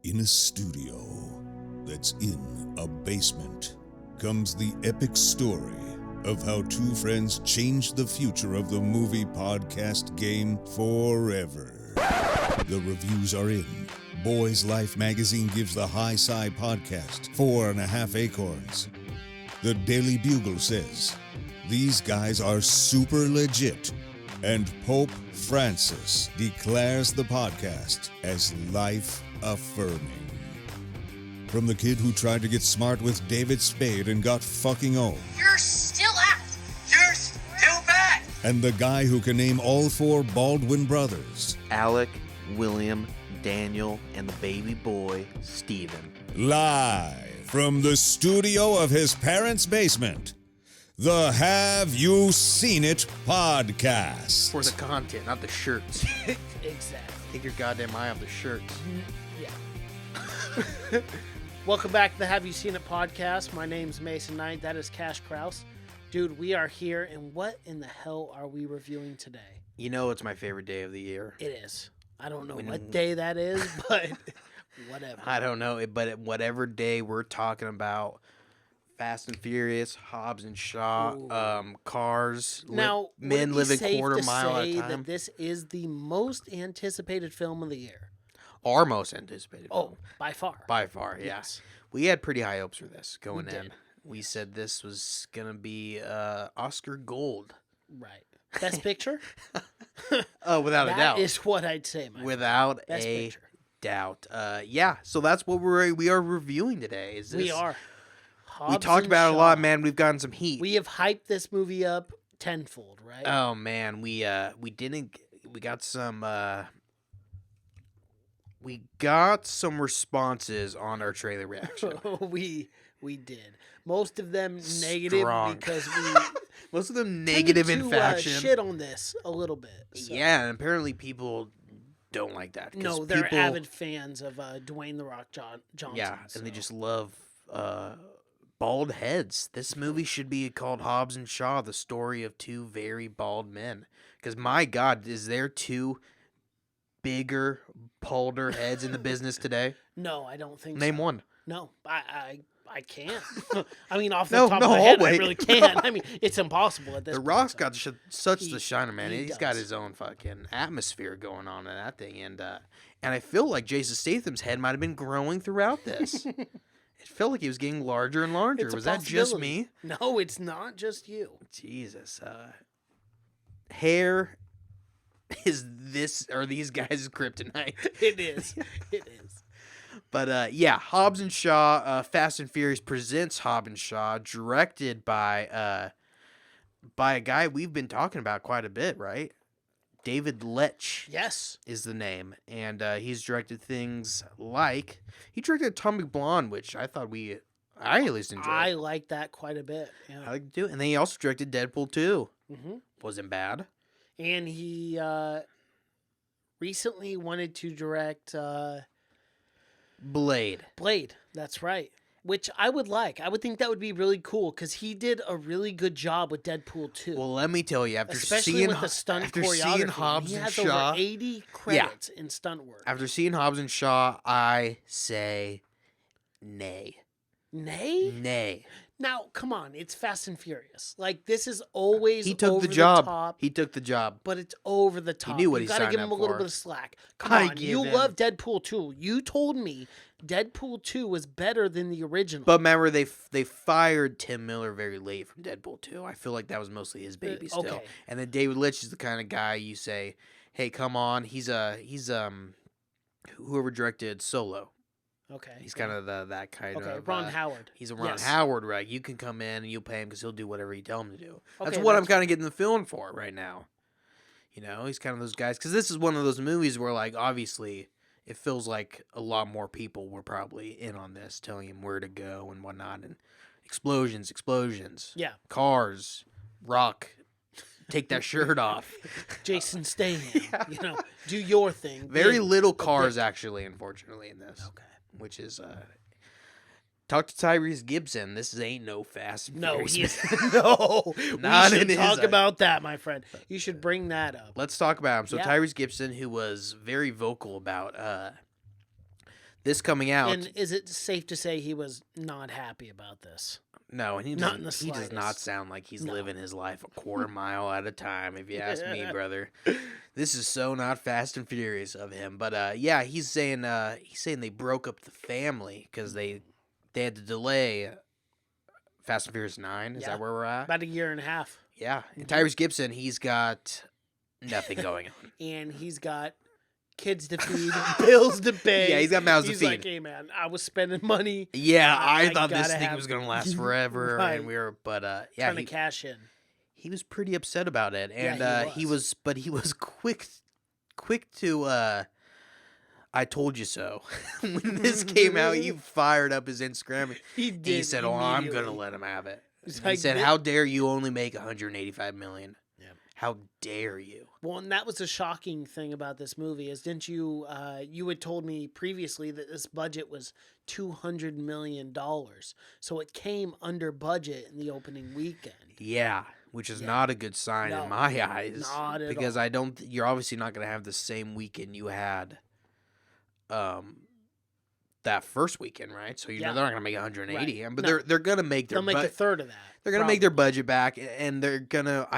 In a studio that's in a basement comes the epic story of how two friends changed the future of the movie podcast game forever. The reviews are in. Boys Life magazine gives the High Sci podcast 4.5 acorns. The Daily Bugle says, these guys are super legit. And Pope Francis declares the podcast as life-affirming. From the kid who tried to get smart with David Spade and got fucking old. You're still out. You're still bad. And the guy who can name all four Baldwin brothers. Alec, William, Daniel, and the baby boy, Stephen. Live from the studio of his parents' basement. The Have You Seen It podcast. For the content, not the shirts. Exactly. Take your goddamn eye off the shirts. Yeah. Welcome back to the Have You Seen It podcast. My name's Mason Knight. That is Cash Kraus. Dude, we are here, and what in the hell are we reviewing today? You know it's my favorite day of the year. It is. I don't know what day that is, but whatever. I don't know, but whatever day we're talking about, Fast and Furious, Hobbs and Shaw, cars, now, men live a quarter mile at a time. That this is the most anticipated film of the year. Our most anticipated film. Oh, by far. By far, yeah. Yes. We had pretty high hopes for this going in. Did. We said this was going to be Oscar Gold. Right. Best Picture? Oh, without a doubt. That is what I'd say, my Without Best a Picture. doubt. Yeah, so that's what we are reviewing today. Is this, We are. We Hobbs talked and about it a Shaw. lot, man. We've gotten some heat. We have hyped this movie up tenfold, right? Oh man, we got some responses on our trailer reaction. we did. Most of them negative Strong. because we Most of them negative in tended to, fashion. shit on this a little bit. So. Yeah, and apparently people don't like that. 'cause No, they're people, avid fans of Dwayne the Rock Johnson. Yeah, so. and they just love bald heads. This movie should be called Hobbs and Shaw, the story of two very bald men. Because my God, is there two bigger, balder heads in the business today? No, I don't think Name so. one. No, I can't. I mean, off the No, top no, of my head, wait. I really can't. I mean, it's impossible at this The point. Rock's so. got such He- the shiner, man. he He's got does. his own fucking atmosphere going on in that thing, and I feel like Jason Statham's head might have been growing throughout this. It felt like he was getting larger and larger. It's a Was that just possibility. me? No, it's not just you. Jesus, hair is this or these guys' kryptonite. It is. It is. But yeah, Hobbs and Shaw, Fast and Furious presents Hobbs and Shaw, directed by a guy we've been talking about quite a bit, right? David Lech Yes. is the name, and he's directed things like he directed Atomic Blonde, which I at least enjoyed. I like that quite a bit. Yeah. I like to do it, and then he also directed Deadpool 2. Mm-hmm. Wasn't bad. And he recently wanted to direct Blade. Blade. That's right. Which I would like. I would think that would be really cool because he did a really good job with Deadpool 2. Well, let me tell you, Especially with the stunt choreography. seeing Hobbs he and has Shaw, over 80 credits in stunt work. after seeing Hobbs and Shaw, I say nay. Nay? Nay. Now, come on. It's Fast and Furious. Like, this is always He took over the job. top. He took the job. But it's over the top. knew what you he gotta signed give him up a little for. bit of slack. Come I on, give you him- love Deadpool 2. You told me Deadpool 2 was better than the original. But remember, they fired Tim Miller very late from Deadpool 2. I feel like that was mostly his baby still. okay. And then David Lynch is the kind of guy you say, "Hey, come on." He's whoever directed Solo. Okay. He's kind of that kind Okay, of Ron Howard. He's a Ron Yes. Howard, right? You can come in and you'll pay him because he'll do whatever you tell him to do. That's Okay, what I'm that's kind of getting the feeling for right now. You know, he's kind of those guys because this is one of those movies where, like, obviously, it feels like a lot more people were probably in on this, telling him where to go and whatnot, and explosions, Yeah. cars, rock, take that shirt off. Jason Statham. You know, do your thing. Very Big, little but cars, big. actually, unfortunately, in this. Okay. Which is talk to Tyrese Gibson. This ain't no Fast and No, Furious. he's no. Not we in should his talk eye. about that, my friend. You should bring that up. Let's talk about him. So Yeah. Tyrese Gibson, who was very vocal about This coming out. And is it safe to say he was not happy about this? No, and he Not in the does not slightest. sound like he's living his life a quarter mile at a time, if you ask me, brother. This is so not Fast and Furious of him. But yeah, he's saying they broke up the family because they had to delay Fast and Furious 9. Is that where we're at? About a year and a half. Yeah. And Tyrese Gibson, he's got nothing going on. And he's got kids to feed, bills to pay. Yeah, he's got mouths to He's feed. like, hey man, I was spending money. Yeah, I thought gotta this thing have- was gonna last forever, Right. and but yeah, Trying to cash in. he was pretty upset about it, and Yeah, he was quick to I told you so. When this came out, he fired up his Instagram. He And did. he said, "Oh, I'm gonna immediately. let him have it." He's He like, said, "Thi- "How dare you only make 185 million? Yeah. How dare you?" Well, and that was the shocking thing about this movie is, didn't you? You had told me previously that this budget was $200 million, so it came under budget in the opening weekend. Yeah, which is Yeah. not a good sign No, in my eyes. not at because all. I don't. You're obviously not going to have the same weekend you had, that first weekend, right? So you know Yeah. they're not going to make 180, Right. but No. they're going to make their. They'll make a third of that. they're going to make their probably. budget back, and they're gonna.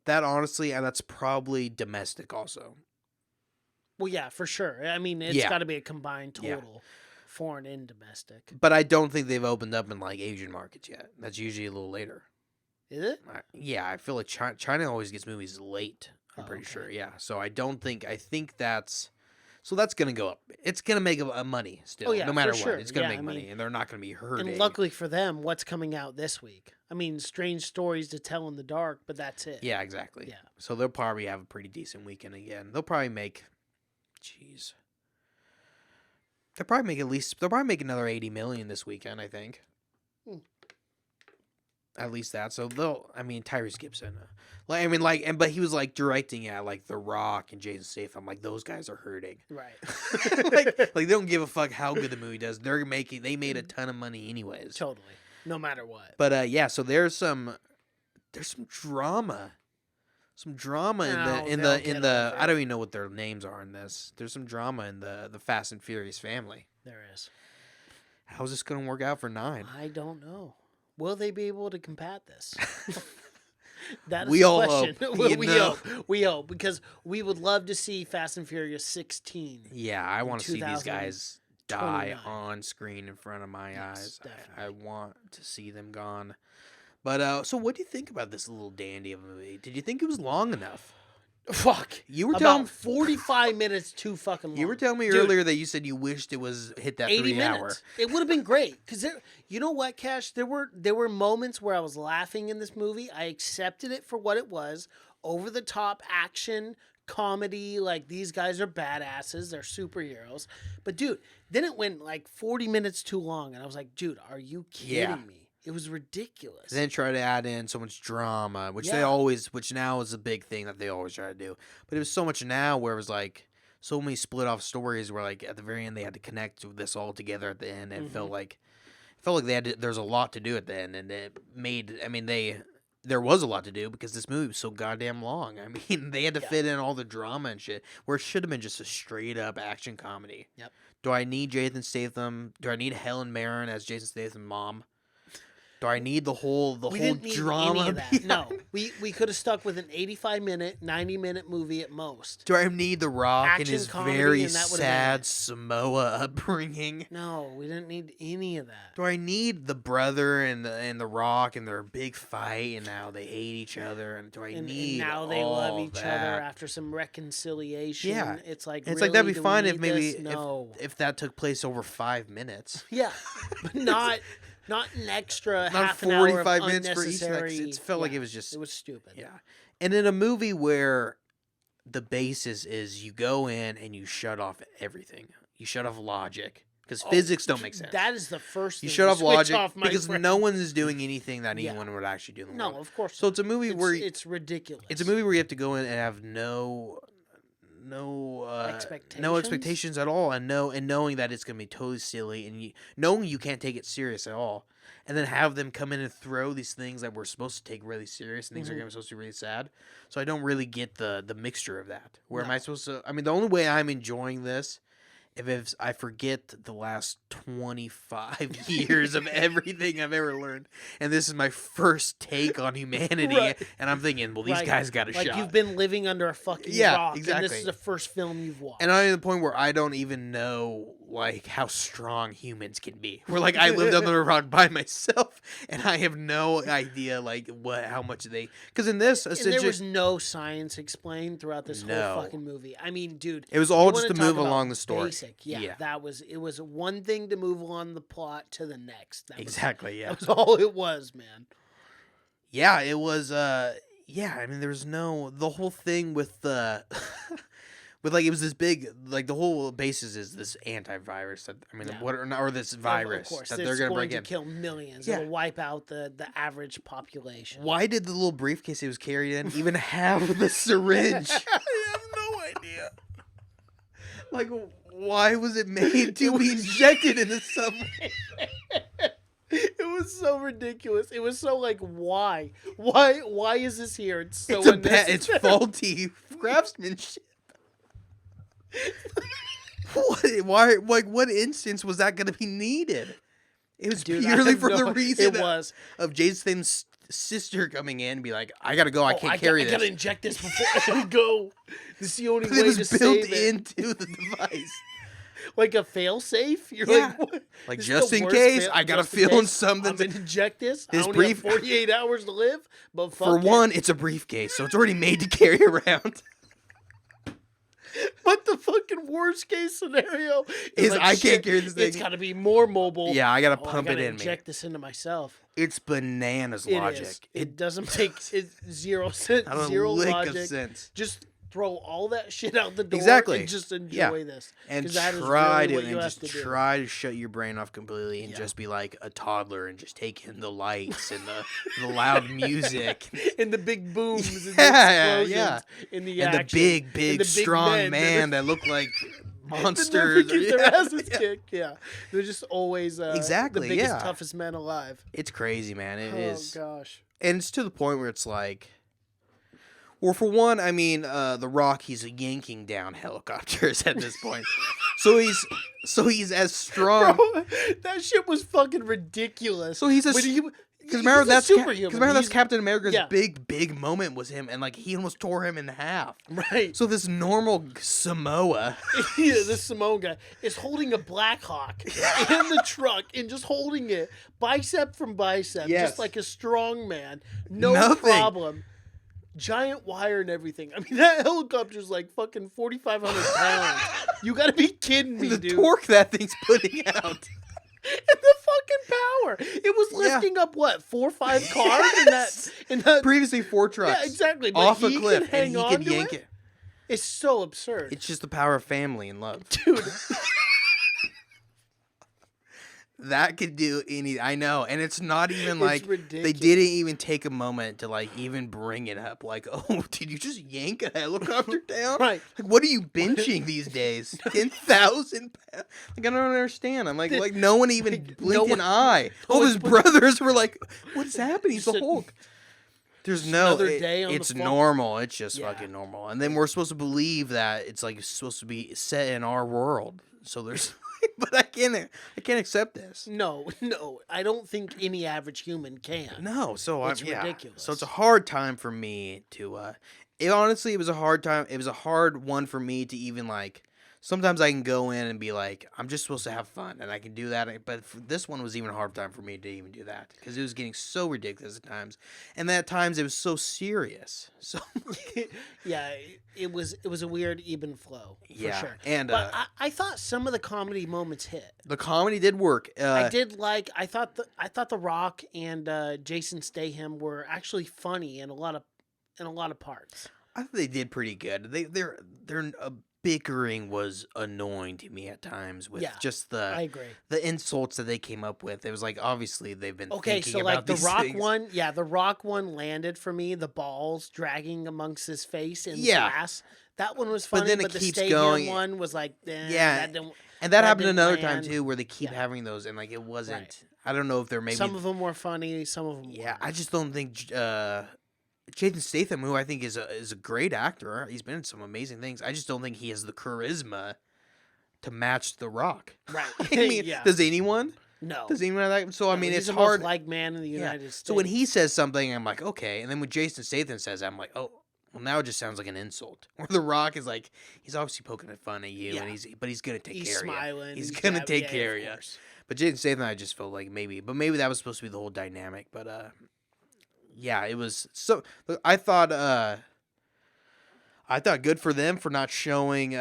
That honestly, and that's probably domestic also. Well, yeah, for sure. I mean, it's Yeah. got to be a combined Yeah. total, foreign and domestic. But I don't think they've opened up in like Asian markets yet. That's usually a little later. Is it? Yeah, I feel like China always gets movies late. I'm Oh, pretty okay. sure. Yeah, so I think that's. So that's gonna go up. It's gonna make a money still, Oh, yeah, no matter for what. sure. It's gonna Yeah, make I money, mean- and they're not gonna be hurting. And luckily for them, what's coming out this week? I mean, strange stories to tell in the dark, but that's it. Yeah, exactly. Yeah. So they'll probably have a pretty decent weekend again. They'll probably make, jeez, they'll probably make another 80 million this weekend. I think. Hmm. At least that. So Tyrese Gibson. But he was like directing at like The Rock and Jason Statham. Like those guys are hurting. Right. like they don't give a fuck how good the movie does. They made a ton of money anyways. Totally. No matter what. But yeah, so there's some drama. Some drama in they'll the get I over don't even know what their names are in this. There's some drama in the Fast and Furious family. There is. How's this gonna work out for 9? I don't know. Will they be able to combat this? That is We the all question. hope, we you know. hope. We hope because we would love to see Fast and Furious 16. Yeah, I want to see these guys die 2029. on screen in front of my eyes. I definitely. want to see them gone. But so what do you think about this little dandy of a movie? Did you think it was long enough? Fuck. You were about telling 45 minutes too fucking long. You were telling me Dude, earlier that you said you wished it was hit that 80 3 hour. minutes. It would have been great because you know what, Cash? There were moments where I was laughing in this movie. I accepted it for what it was, over the top action comedy. Like these guys are badasses, they're superheroes. But dude, then it went like 40 minutes too long, and I was like, dude, are you kidding Yeah. me? It was ridiculous. Then try to add in so much drama, which which now is a big thing that they always try to do. But it was so much now where it was like so many split off stories where like at the very end they had to connect this all together at the end. And it felt like there's a lot to do at the end, and it made. I mean, there was a lot to do because this movie was so goddamn long. I mean, they had to fit in all the drama and shit where it should have been just a straight up action comedy. Yep. Do I need Jason Statham? Do I need Helen Mirren as Jason Statham's mom? Do I need the whole we didn't need drama? any of that. No, we could have stuck with an 85-minute, 90-minute movie at most. Do I need The Rock and Action his comedy, very and that would've been sad it. Samoa upbringing? No, we didn't need any of that. Do I need the brother and the Rock and their big fight and now they hate each other? And do I And need now they all love each that? other after some reconciliation. Yeah. It's like, It's really, like that'd be do we fine if need maybe this? No. if that took place over 5 minutes. Yeah, but not an extra Not half an hour of 45 minutes for each. unnecessary. It felt like Yeah, it was just it was stupid. Yeah. And in a movie where the basis is you go in and you shut off everything. You shut off logic. Because physics don't make sense. That is the first You thing shut to off switch logic off, my because friend. no one is doing anything that Yeah. anyone would actually do in the No, world. of course. So it's a movie where it's ridiculous. it's a movie where you have to go in and have no expectations at all, and knowing that it's gonna be totally silly, and knowing you can't take it serious at all, and then have them come in and throw these things that we're supposed to take really serious, and things are gonna be supposed to be really sad. So I don't really get the mixture of that. Where am I supposed to? I mean, the only way I'm enjoying this I forget the last 25 years of everything I've ever learned, and this is my first take on humanity, Right. and I'm thinking, well, these Right. guys got a Like shot. you've been living under a fucking rock, and exactly. this is the first film you've watched. And I'm at the point where I don't even know like how strong humans can be. Where like I lived under a rock by myself, and I have no idea like how much they. Because in this, and there was no science explained throughout this whole fucking movie. I mean, dude, it was all you just wanna to talk move about along the story. Basic, yeah. It was one thing to move along the plot to the next. Exactly. Yeah. That was all it was, man. Yeah, it was. Yeah, I mean, there was the whole thing with the. With like it was this big like the whole basis is this antivirus that or this virus of course, that they're gonna going break to in. kill millions. Yeah. It'll wipe out the average population. Why did the little briefcase it was carried in even have the syringe? I have no idea. Like, why was it made to be injected into someone? It was so ridiculous. It was so like, why? Why is this here? It's so It's faulty craftsmanship. Why? Like, what instance was that going to be needed? It was purely for the reason of Jason Statham's sister coming in and be like, I got to go. I can't carry this. I got to inject this before I go. This is the only way it was to built save it. into the device. Like a fail safe? You're like, what? Like, This just is the in worst case, I got to just in fill in case something. I'm going to inject this. This I only have 48 hours to live. But for one, it's a briefcase, so it's already made to carry around. But the fucking worst case scenario is like, I can't carry this thing. It's got to be more mobile. Yeah, I got to pump I it gotta in me. Inject this into myself. It's bananas It logic. is. It doesn't make zero sense. I don't Zero lick logic. of sense. Just throw all that shit out the door Exactly. and just enjoy this. And 'Cause that is try really to what you and have just to do. try to shut your brain off completely and just be like a toddler and just take in the lights and the loud music And the big booms and Yeah, the explosions in the and action. the big And the strong men man that look like that monsters. never get their asses kicked. Yeah, they're just always Exactly, the biggest, yeah. toughest men alive. It's crazy, man. It is. Oh gosh. And it's to the point where it's like, well, for one, I mean, The Rock, he's yanking down helicopters at this point. so he's as strong. Bro, that shit was fucking ridiculous. So he's a. But Because remember that's superhuman. that's Captain America's Yeah. big moment was him, and like he almost tore him in half. Right. So this normal Samoa, Yeah, this Simone guy is holding a Black Hawk in the truck and just holding it bicep from bicep, Yes. just like a strong man. No Nothing. problem. Giant wire and everything. I mean, that helicopter's like fucking 4,500 pounds. You gotta be kidding me, the dude. torque that thing's putting out. And the fucking power. It was lifting up what 4 or 5 cars in that. Previously 4 trucks. Yeah, exactly. But Off a he cliff, can hang and he on could to yank it. It's so absurd, It's just the power of family and love. dude. That could do any. I know, and it's not even It's like they ridiculous. didn't even take a moment to like even bring it up. Like, oh, did you just yank a helicopter down? Right. Like, what are you benching these days? 10,000 pounds. Like, I don't understand. I'm like no one even blinked an eye. All his brothers were like, "What's happening? He's the Said- Hulk." There's Just no. another day on the it's floor. normal. It's just Yeah. fucking normal. And then we're supposed to believe that it's like supposed to be set in our world. So there's. But I can't accept this. No, I don't think any average human can. No, so It's yeah. ridiculous. So it's a hard time for me to. It honestly, it was a hard time. It was a hard one for me to even like. Sometimes I can go in and be like, I'm just supposed to have fun, and I can do that. But this one was even a hard time for me to even do that because it was getting so ridiculous at times, and at times it was so serious. So Yeah, it was a weird even flow for yeah, sure. and But I thought some of the comedy moments hit. the comedy did work. I did like. I thought the Rock and Jason Statham were actually funny in a lot of parts. I thought they did pretty good. Their bickering was annoying to me at times with just I agree. the insults that they came up with. It was like obviously they've been Okay, thinking so about like the these Rock things. one, the Rock one landed for me. The balls dragging amongst his face and Yeah. glass. That one was funny, then it but the keeps Statham going. one was like, Yeah, that didn't, And that that happened didn't another time land. too, where they keep Yeah. having those, and like it wasn't. Right. I don't know if they're maybe. Some of them were funny, some of them. Yeah, weren't. I just don't think Jason Statham, who I think is a great actor, he's been in some amazing things. I just don't think he has the charisma to match The Rock. Right. I mean, Yeah. does anyone? No. Does anyone have that? So I No, mean, he's it's the hard. most liked man in the United States. So when he says something, I'm like, okay, and then when Jason Statham says, I'm like, oh, well, now it just sounds like an insult. Or The Rock is like, he's obviously poking fun at you, Yeah. and he's gonna take He's care smiling. of you. He's gonna take yeah, care of of you. course. But Jason Statham, I just felt like maybe that was supposed to be the whole dynamic. But yeah, it was. So I thought good for them for not showing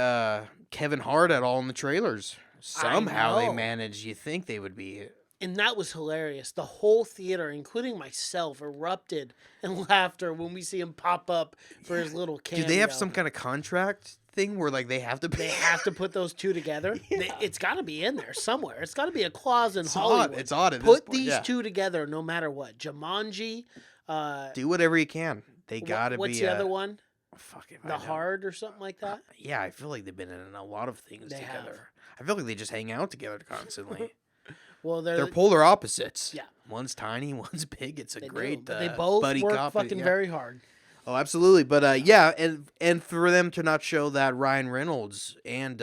Kevin Hart at all in the trailers. Somehow they know. managed. You think they would be? And that was hilarious. The whole theater, including myself, erupted in laughter when we see him pop up for his little cameo. Do they have some kind of contract thing where like they have to? They have to put those two together. It's got to be in there somewhere. It's got to be a clause in It's Hollywood. odd. It's odd at this Put point, these yeah. two together, no matter what. Jumanji. Do whatever you can. They gotta What's be. the other one? Fuck it. The Hard or something like that. Yeah, I feel like they've been in a lot of things They together. have. I feel like they just hang out together constantly. Well, They're polar opposites. Yeah. One's tiny, one's big. It's a they do, great but they both buddy work cop. fucking Yeah. very hard. Oh, absolutely. But yeah, and for them to not show that Ryan Reynolds and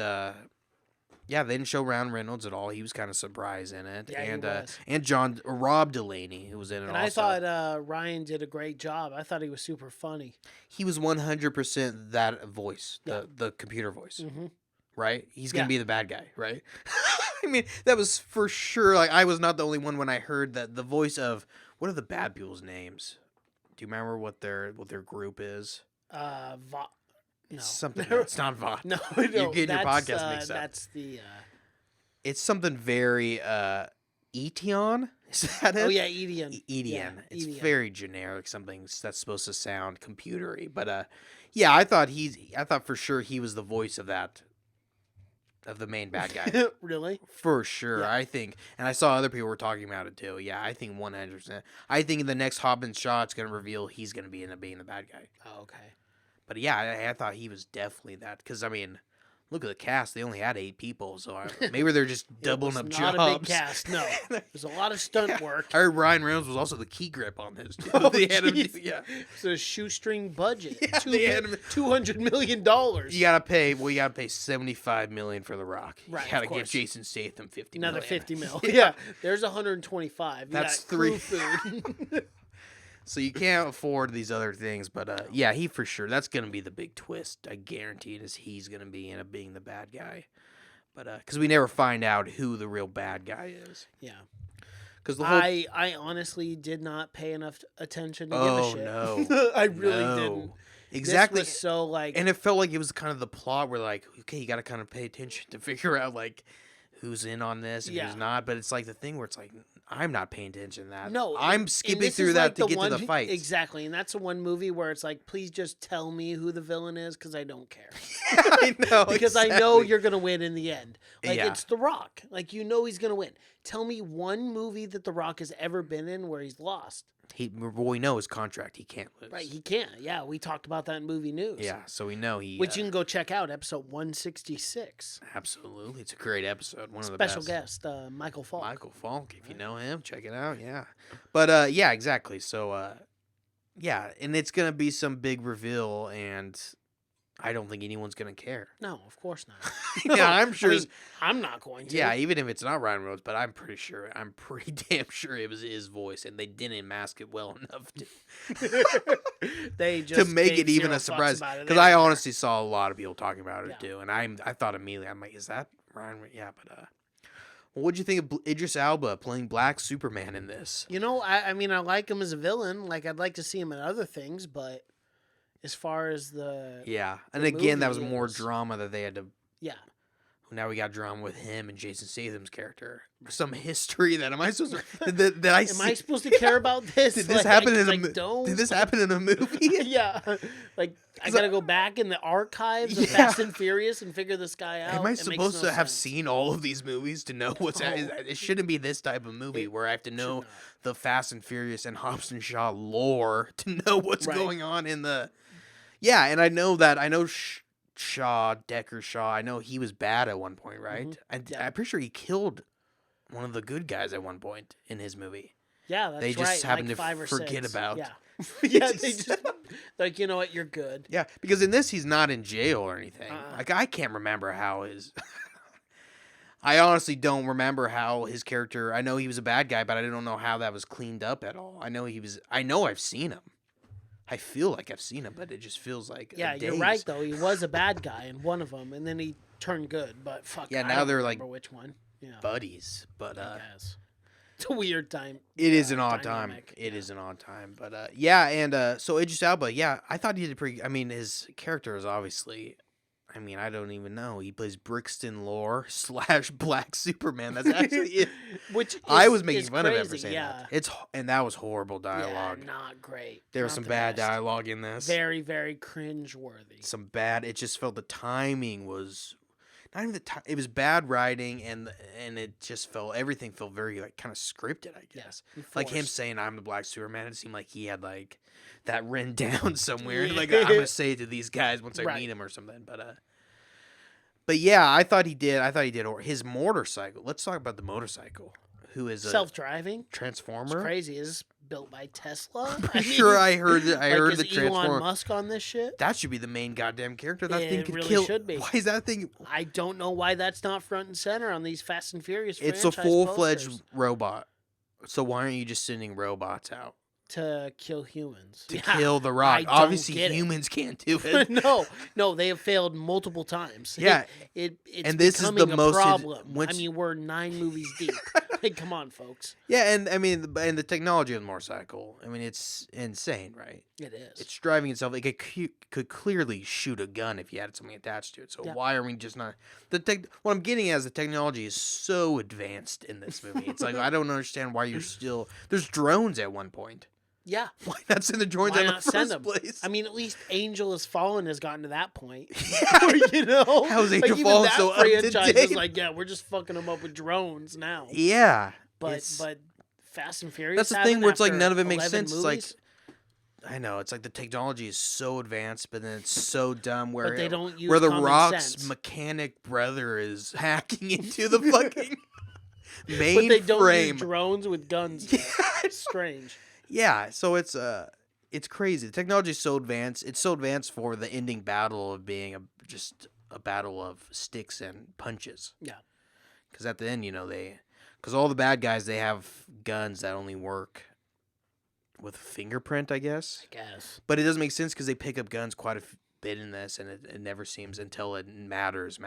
yeah, they didn't show Ryan Reynolds at all. He was kind of surprised in it. Yeah, he and was. and Rob Delaney, who was in it And also. I thought Ryan did a great job. I thought he was super funny. He was 100% that voice, Yeah. the computer voice. Mm-hmm. Right? He's going to Yeah. be the bad guy, right? I mean, that was for sure. Like, I was not the only one when I heard that the voice of, what are the bad people's names? Do you remember what their group is? No. It's something. It's not VOT. No, You're getting your that's, podcast mixed up. That's the. It's something very Etion. Is that it? Oh yeah, Edian. Edian. Yeah, It's Edian. very generic. Something that's supposed to sound computery. But yeah, I thought for sure he was the voice of the main bad guy. Really? For sure. Yeah. I think, and I saw other people were talking about it too. Yeah, I think 100%. I think in the next Hobbs and Shaw, it's going to reveal he's going to be being the bad guy. Oh, okay. But yeah, I thought he was definitely that. Because, I mean, look at the cast. They only had 8 people. So maybe they're just doubling up It was jobs. not a big cast. No, there's a lot of stunt work. I heard Ryan Reynolds was also the key grip on this. Too. Oh, They had him do- jeez. yeah. It's a shoestring budget. Yeah, they had him- $200 million. You gotta pay $75 million for The Rock. Right, You gotta of give course. Jason Statham $50 Another million. 50 mil. Yeah. There's 125. You That's got crew 3. food. So you can't afford these other things, but yeah, he for sure. That's gonna be the big twist. I guarantee it is he's gonna end up being the bad guy. But because we never find out who the real bad guy is. Yeah. Because the whole I honestly did not pay enough attention to Oh, give a no. shit. I really No. didn't. Exactly. This was so like. And it felt like it was kind of the plot where like, okay, you got to kind of pay attention to figure out like who's in on this and Yeah. who's not. But it's like the thing where it's like, I'm not paying attention to that. No, I'm and skipping this through is that like to get one, to the fight. Exactly, and that's the one movie where it's like, please just tell me who the villain is because I don't care. I know. Because I know you're gonna win in the end. Like Yeah. it's The Rock. Like you know he's gonna win. Tell me one movie that The Rock has ever been in where he's lost. What we know is contract. He can't lose. Right, he can't. Yeah, we talked about that in movie news. Yeah, so we know he. Which you can go check out, episode 166. Absolutely, it's a great episode. One of the Special best. guest, Michael Falk. Michael Falk, if you know him, check it out. Yeah, but yeah, exactly. So yeah, and it's gonna be some big reveal, and I don't think anyone's gonna care. No, of course not. Yeah, I'm sure. I mean, I'm not going to. Yeah, even if it's not Ryan Reynolds, but I'm pretty damn sure it was his voice, and they didn't mask it well enough They to just make gave it even zero a surprise. fucks about it. Because They I don't care. honestly saw a lot of people talking about it Yeah. too, and I thought immediately, I'm like, is that Ryan? Yeah, but well, what'd you think of Idris Elba playing Black Superman in this? You know, I mean, I like him as a villain. Like, I'd like to see him in other things, but as far as the Yeah, and the again, that was movie more is- drama that they had to. yeah, Now we got drama with him and Jason Statham's character. Some history that am I supposed to that I am see? I supposed to care about this? Did this Like, happen in a like, don't. Did this happen in a movie? Yeah, like I 'Cause gotta go back in the archives of Yeah. Fast and Furious and figure this guy out. Am I It makes supposed no to have sense. seen all of these movies to know what's? No. It shouldn't be this type of movie where I have to know not. the Fast and Furious and Hobbs and Shaw lore to know what's Right. going on in the. Yeah, and I know Decker Shaw. I know he was bad at one point, right? Yeah. I'm pretty sure he killed one of the good guys at one point in his movie. Yeah, that's They just right, happen like to 5 or forget 6. about- Yeah, yeah. They just like, you know what, you're good. Yeah, because in this he's not in jail or anything. Uh-uh. Like I can't remember how his. I honestly don't remember how his character. I know he was a bad guy, but I don't know how that was cleaned up at all. I know he was. I know I've seen him. I feel like I've seen him, but it just feels like Yeah, you're right though. He was a bad guy in one of them, and then he turned good. But fuck, Yeah, I now don't they're remember like which one. Yeah, buddies. But I guess it's a weird time. it is an odd time. dynamic. It is an odd time. But yeah, and so Idris Elba. Yeah, I thought he did pretty. I mean, his character is obviously. I mean, I don't even know. He plays Brixton Lore / Black Superman. That's actually it. Which I was making is fun of him for crazy, saying yeah. that. And that was horrible dialogue. Yeah, not great. There was Not some the bad best. dialogue in this. Very, very cringe-worthy. Some bad. It just felt the timing was not even it was bad writing, and it just felt everything felt very like kind of scripted. I guess like him forced. saying I'm the Black Superman. It seemed like he had like that written down somewhere. Like I'm gonna say it to these guys once I meet him or something. But yeah, I thought he did. Or his motorcycle. Let's talk about the motorcycle. Who is a Self-driving. transformer? It's crazy. Is this built by Tesla? Pretty sure I heard that. I heard is the transformer. Elon Musk on this shit? That should be the main goddamn character. That thing It could really kill. should be. Why is that thing? I don't know why that's not front and center on these Fast and Furious. It's a franchise full-fledged posters. robot. So why aren't you just sending robots out To kill humans. to Yeah, kill the Rock? I don't Obviously, get it. humans can't do it. no, they have failed multiple times. Yeah, it's and this is becoming the a most- problem. once- I mean, we're 9 movies deep. Like, come on, folks. yeah, and I mean, and the technology of the motorcycle. I mean, it's insane, right? It is. It's driving itself. It could clearly shoot a gun if you had something attached to it. So Yeah. why are we just not what I'm getting at is the technology is so advanced in this movie. It's like I don't understand why you're still there's drones at one point. Yeah. Why not send the drones Why in the not send first them? place? I mean, at least Angel Has Fallen has gotten to that point. Yeah. Where, you know? How is like, Angel even Fallen that so up to franchise is date? like, yeah, we're just fucking them up with drones now. Yeah. But it's- Fast and Furious. that's the haven't thing where it's like after none of it makes 11 sense. It's like movies? I know it's like the technology is so advanced, but then it's so dumb where But they don't use where the common Rock's sense. mechanic brother is hacking into the fucking But mainframe. they don't use drones with guns. Yeah. It's strange. Yeah, so it's crazy. The technology is so advanced. It's so advanced for the ending battle of being just a battle of sticks and punches. Yeah. Because at the end, because all the bad guys, they have guns that only work with fingerprint, I guess. I guess. But it doesn't make sense because they pick up guns quite a bit in this, and it never seems until it matters.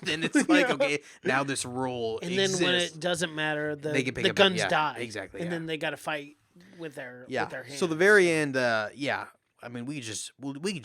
Then it's like, Yeah. okay, now this rule And exists. then when it doesn't matter, They can pick the up- guns yeah, die. exactly, And yeah. then they got to fight with their hands. So the very end, yeah. I mean, we could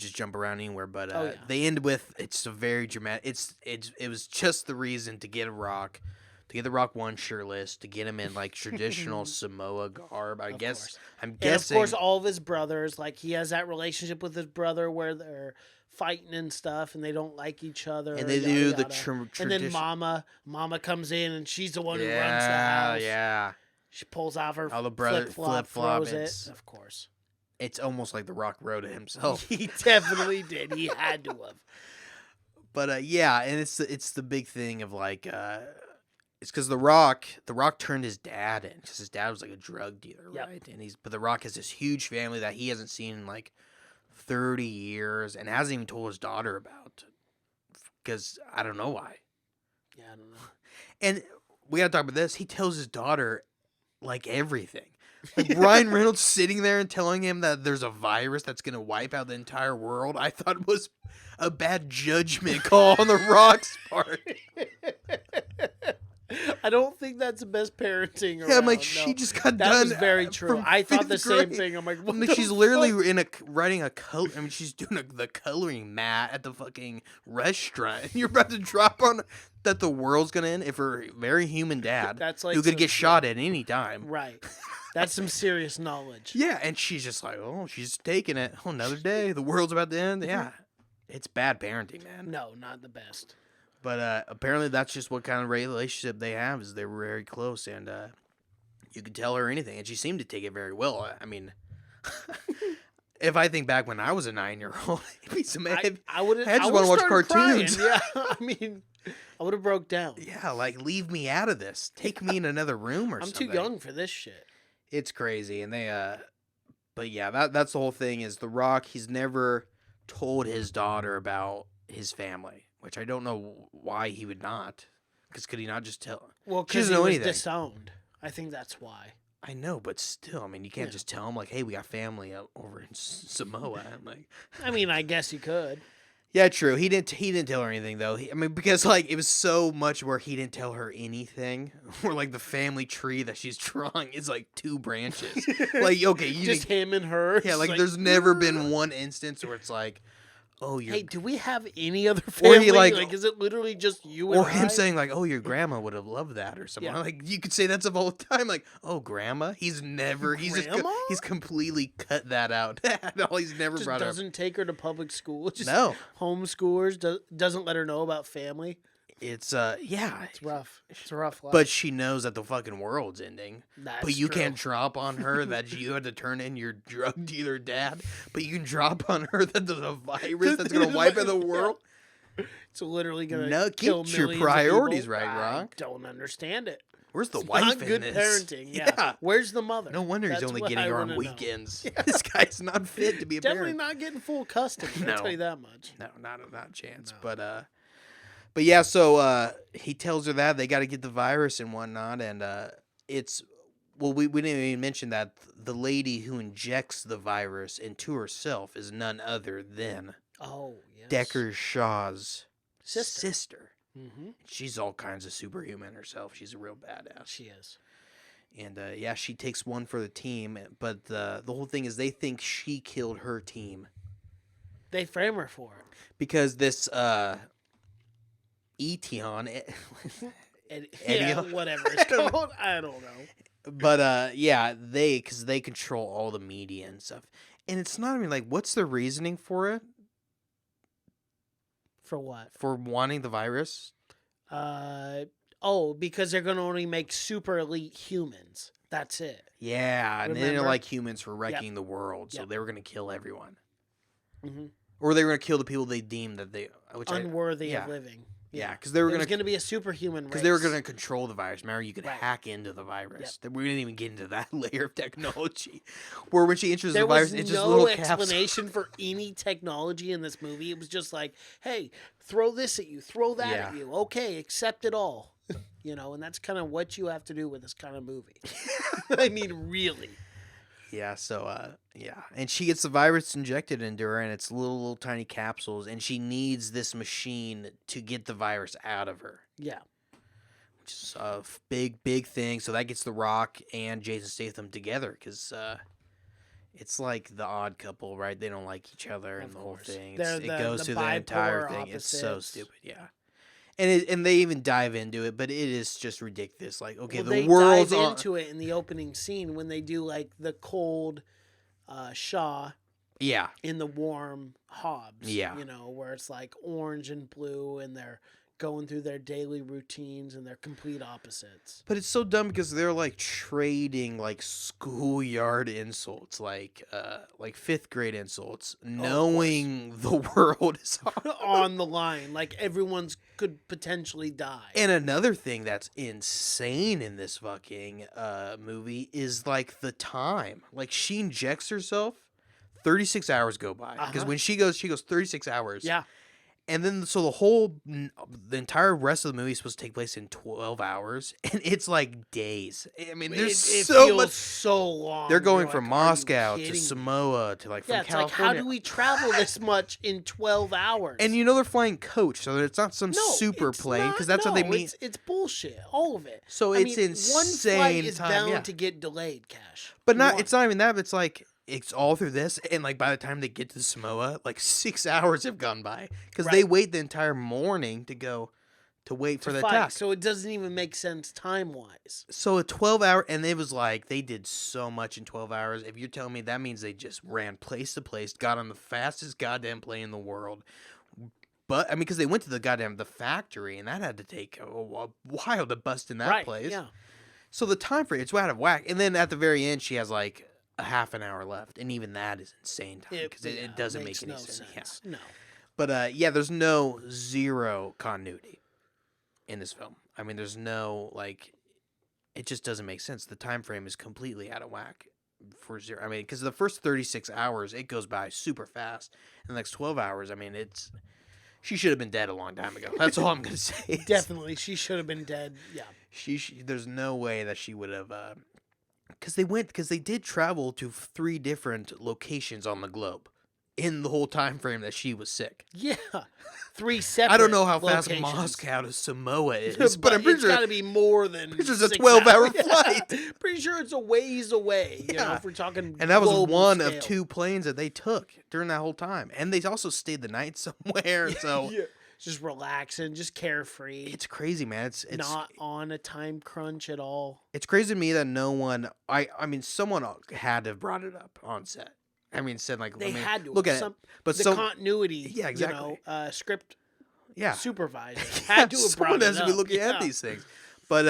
just jump around anywhere, but Oh, yeah. they end with it's a very dramatic. It was just the reason to get the Rock one shirtless, to get him in like traditional Samoa garb. I Of guess course. I'm And guessing. of course, all of his brothers, like he has that relationship with his brother where they're fighting and stuff, and they don't like each other. and they yada, do the yada. And then Mama comes in, and she's the one who runs the house. Yeah. She pulls off her All the brother- flip-flop, flip-flop, throws it's- it. Of course. It's almost like the Rock wrote it himself. He definitely did. He had to have. But yeah, and it's the big thing of like it's because the Rock turned his dad in because his dad was like a drug dealer, Yep. right? And but the Rock has this huge family that he hasn't seen in like 30 years and hasn't even told his daughter about because I don't know why. Yeah, I don't know. And we gotta talk about this. He tells his daughter like everything. Like Ryan Reynolds sitting there and telling him that there's a virus that's gonna wipe out the entire world. I thought was a bad judgment call on the Rock's part. I don't think that's the best parenting. Yeah, I'm like, around, she no. just got That done. was very true. from I thought the fifth same grade. thing. I'm like, what I mean, the she's literally fuck? writing a color. I mean, she's doing the coloring mat at the fucking restaurant. And you're about to drop on that the world's gonna end if her very human dad, That's like who could some- get shot at any time. Right. That's some serious knowledge. Yeah, and she's just like, oh, she's taking it. Oh, another day. The world's about to end. Yeah, it's bad parenting, man. No, not the best. But apparently that's just what kind of relationship they have is they were very close, and you could tell her anything, and she seemed to take it very well. I mean, if I think back when I was a 9-year-old, it'd be some. I would have. I just wanna watch cartoons. Yeah, I mean, I would have broke down. Yeah, like leave me out of this. Take me in another room or I'm something. too young for this shit. It's crazy, and they but yeah, that's the whole thing. Is The Rock? He's never told his daughter about his family, which I don't know why he would not, Because could he not just tell? Well, She because doesn't he know was anything. disowned. I think that's why. I know, but still, I mean, you can't just tell him like, "Hey, we got family over in Samoa." I'm like, I mean, I guess you could. yeah, true. He didn't tell her anything though. I mean, because like it was so much where he didn't tell her anything. Where like the family tree that she's drawing is like 2 branches. Like, okay, you Just him and her. yeah, It's like there's never been one instance where it's like, oh, you're Hey, do we have any other Or family? he, like- is it literally just you and or him I? saying like, oh, your grandma would have loved that or something. Yeah. Like you could say that stuff all the time. Like, oh, grandma. He's never. Grandma? He's completely cut that out. No, he's never just brought it up. doesn't take her to public school. Just No, homeschoolers. Doesn't let her know about family. it's yeah. It's rough. It's a rough life. But she knows that the fucking world's ending. That's But you true. can't drop on her that you had to turn in your drug dealer dad. But you can drop on her that there's a virus that's gonna wipe out the world. It's literally gonna No, kill get your millions priorities of people. right, Ron. I don't understand it. Where's the It's wife not in good this? parenting. Yeah. Where's the mother? No wonder he's That's only what getting I her on wanna know. weekends. This guy's not fit to be a Definitely parent. not getting full custody. No. I'll tell you that much. No, not a chance. But yeah, so he tells her that they got to get the virus and whatnot, and it's we didn't even mention that the lady who injects the virus into herself is none other than Oh, yes. Decker Shaw's Sister. sister. Mm-hmm. She's all kinds of superhuman herself. She's a real badass. She is. And yeah, she takes one for the team, but the whole thing is they think she killed her team They frame her for it. because this Etion, Yeah, whatever it's called. I don't know. but yeah, because they control all the media and stuff, and it's not even like what's the reasoning for it For what? for wanting the virus? Because they're going to only make super elite humans. That's it. Yeah, and they didn't Remember? like humans for wrecking the world, so Yep. they were gonna kill everyone, Mm-hmm. or they were gonna kill the people they deemed that they Unworthy yeah. of living. Yeah, because they were There's gonna going to be a superhuman race. because they were gonna control the virus. Remember, you could Right. hack into the virus. We didn't even get into that layer of technology, where when she introduces There the virus, was it's just no little capsules. explanation for any technology in this movie. It was just like, hey, throw this at you, throw that at Yeah. you. Okay, accept it all. And that's kind of what you have to do with this kind of movie. I mean, really. Yeah, so yeah, and she gets the virus injected into her, and it's little tiny capsules, and she needs this machine to get the virus out of her, Yeah. which is a big thing. So that gets The Rock and Jason Statham together, because it's like the odd couple, right? They don't like each other, and Of the whole course. thing. They're It the goes through the entire bipolar thing. It's so opposites. stupid, yeah. And they even dive into it, but it is just ridiculous. Like, okay, Well, the they world's dive on. into it in the opening scene when they do like the cold Shaw Yeah, in the warm Hobbs. Yeah. Where it's like orange and blue, and they're going through their daily routines, and they're complete opposites. but it's so dumb because they're like trading like schoolyard insults, like 5th grade insults, knowing the world is on. On the line, like everyone's could potentially die. And another thing that's insane in this fucking movie is like the time. Like she injects herself, 36 hours go by because Uh-huh. when she goes 36 hours. Yeah. And then, so the entire rest of the movie is supposed to take place in 12 hours, and it's like days. I mean, there's it so feels much. so long. They're going You're from like, are you Moscow to kidding me? Samoa to like from Yeah, it's California. like, how do we travel this much in 12 hours? And they're flying coach, so it's not some super it's plane, not- because that's what they no, mean. It's bullshit, all of it. So I it's mean, insane One flight is time, bound yeah. to get delayed, Cash. But One. it's not even that. But it's like it's all through this, and like by the time they get to Samoa, like 6 hours have gone by because they Right. wait the entire morning to wait for the fight, attack. so it doesn't even make sense time wise. So a 12-hour, and it was like they did so much in 12 hours. If you're telling me that means they just ran place to place, got on the fastest goddamn plane in the world. But I mean, because they went to the factory, and that had to take a while to bust in that Right? place. Yeah. So the time frame, it's out of whack. And then at the very end, she has like a half an hour left, and even that is insane time because it doesn't make makes any no sense. Yeah. No. But yeah, there's zero continuity in this film. I mean, there's no it just doesn't make sense. The time frame is completely out of whack for zero. I mean, because the first 36 hours it goes by super fast, and the next 12 hours, I mean, She should have been dead a long time ago. That's all I'm gonna say. Definitely, she should have been dead. Yeah. There's no way that she would have. Because they did travel to 3 different locations on the globe in the whole time frame that she was sick. Yeah. 3 separate I don't know how fast locations. Moscow to Samoa is, but I'm pretty it's sure got to be more than. pretty sure it's a 6 12-hour hours. Yeah. flight. Pretty sure it's a ways away. You know, Yeah. if we're talking. And that was global one scale. of 2 planes that they took during that whole time. And they also stayed the night somewhere. So Yeah. Just relaxing, just carefree. it's crazy, man. It's not on a time crunch at all. It's crazy to me that no one. I mean, someone had to have brought it up on set. I mean, said like They had to. look at it, but the continuity. Yeah, exactly. Script yeah. supervisor had to have Someone brought has it to be up. looking Yeah. at these things. But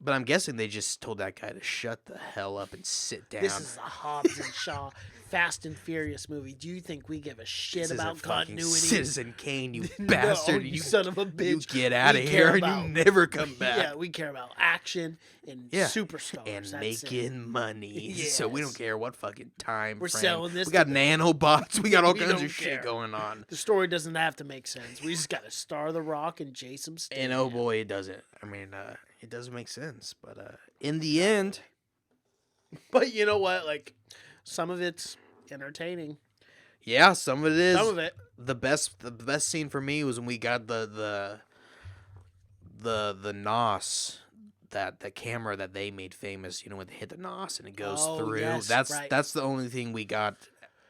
I'm guessing they just told that guy to shut the hell up and sit down. This is a Hobbs and Shaw Fast and Furious movie. Do you think we give a shit This about isn't fucking continuity? Citizen Kane, you No, bastard! you son of a bitch. You get out We of care here and about- you never come back. Yeah, we care about action and Yeah. superstars. And That's it. making money, so we don't Yes. care what fucking time We're frame. selling this We got to- nanobots. We got all We kinds don't of shit care. going on. The story doesn't have to make sense. We just got to star The Rock and Jason Statham. And oh boy, it doesn't. I mean, it doesn't make sense. But in the end, But you know what? Like, some of it's entertaining. yeah, some of it is. Some of it. The best scene for me was when we got the NOS, that the camera that they made famous. You know, when they hit the NOS and it goes Oh, through. yes, that's right. that's the only thing we got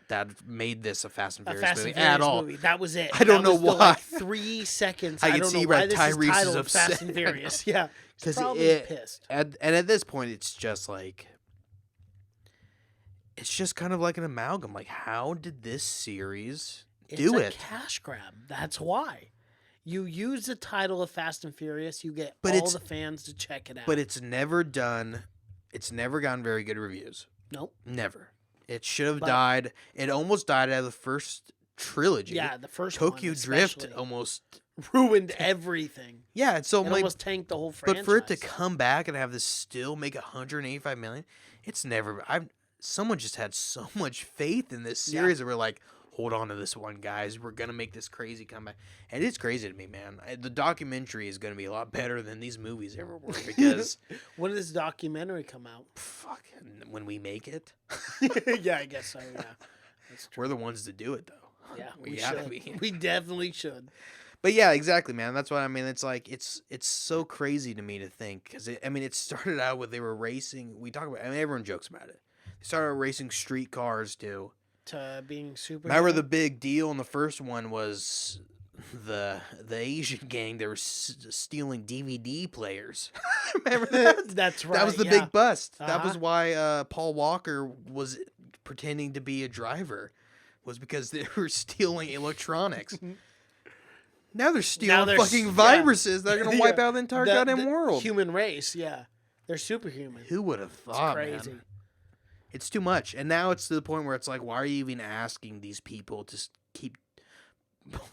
that made this a Fast and A Furious Fast movie and Furious at all. movie. That was it. I don't That know was the, why. like, 3 seconds. I I can don't see know why why this Tyrese is is titled upset. Fast and Furious. Yeah. He's 'Cause probably pissed. And at this point, it's just like, it's just kind of like an amalgam. Like, how did this series do It's a it? cash grab. That's why. You use the title of Fast and Furious, you get But all it's- the fans to check it out. But it's never done. It's never gotten very good reviews. nope. Never. It should have But- died. It almost died out of the first trilogy. Yeah, the first Tokyo one Drift especially almost. ruined everything. Yeah, it's so It like, almost tanked the whole franchise. but for it to come back and have this still make 185 million, it's never. Someone just had so much faith in this Yeah. series that we're like, hold on to this one, guys. We're gonna make this crazy comeback, and it's crazy to me, man. The documentary is gonna be a lot better than these movies ever were because When did this documentary come out? fuck, when we make it, Yeah, I guess so. Yeah, that's true. we're the ones to do it though. Yeah, we we gotta should. be. We definitely should. But yeah, exactly, man. That's what I mean. It's like it's so crazy to me to think because it started out with they were racing. We talk about. I mean, everyone jokes about it. They started racing street cars too. To being super. Remember the big deal in the first one was the Asian gang. They were stealing DVD players. Remember that? That's right. That was the yeah. big bust. That was Uh-huh. why Paul Walker was pretending to be a driver, was because they were stealing electronics. Now they're stealing they're fucking yeah. viruses that are gonna wipe Yeah. out the entire The- goddamn the world. Human race, yeah, they're superhuman. Who would have It's thought, crazy. man? It's too much, and now it's to the point where it's like, why are you even asking these people to keep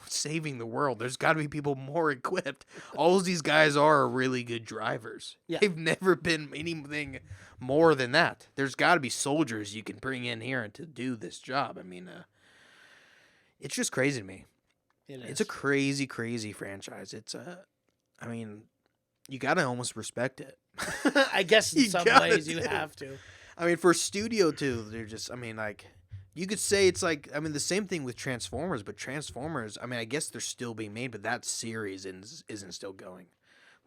saving the world? There's got to be people more equipped. All these guys are really good drivers. Yeah. They've never been anything more than that. There's got to be soldiers you can bring in here to do this job. I mean, it's just crazy to me. It is. It's a crazy, crazy franchise. I mean, you got to almost respect it. I guess in You some gotta ways you do. have to. I mean, for studio too, they're just. I mean, like, you could say it's like. I mean, the same thing with Transformers, but Transformers. I mean, I guess they're still being made, but that series isn't still going.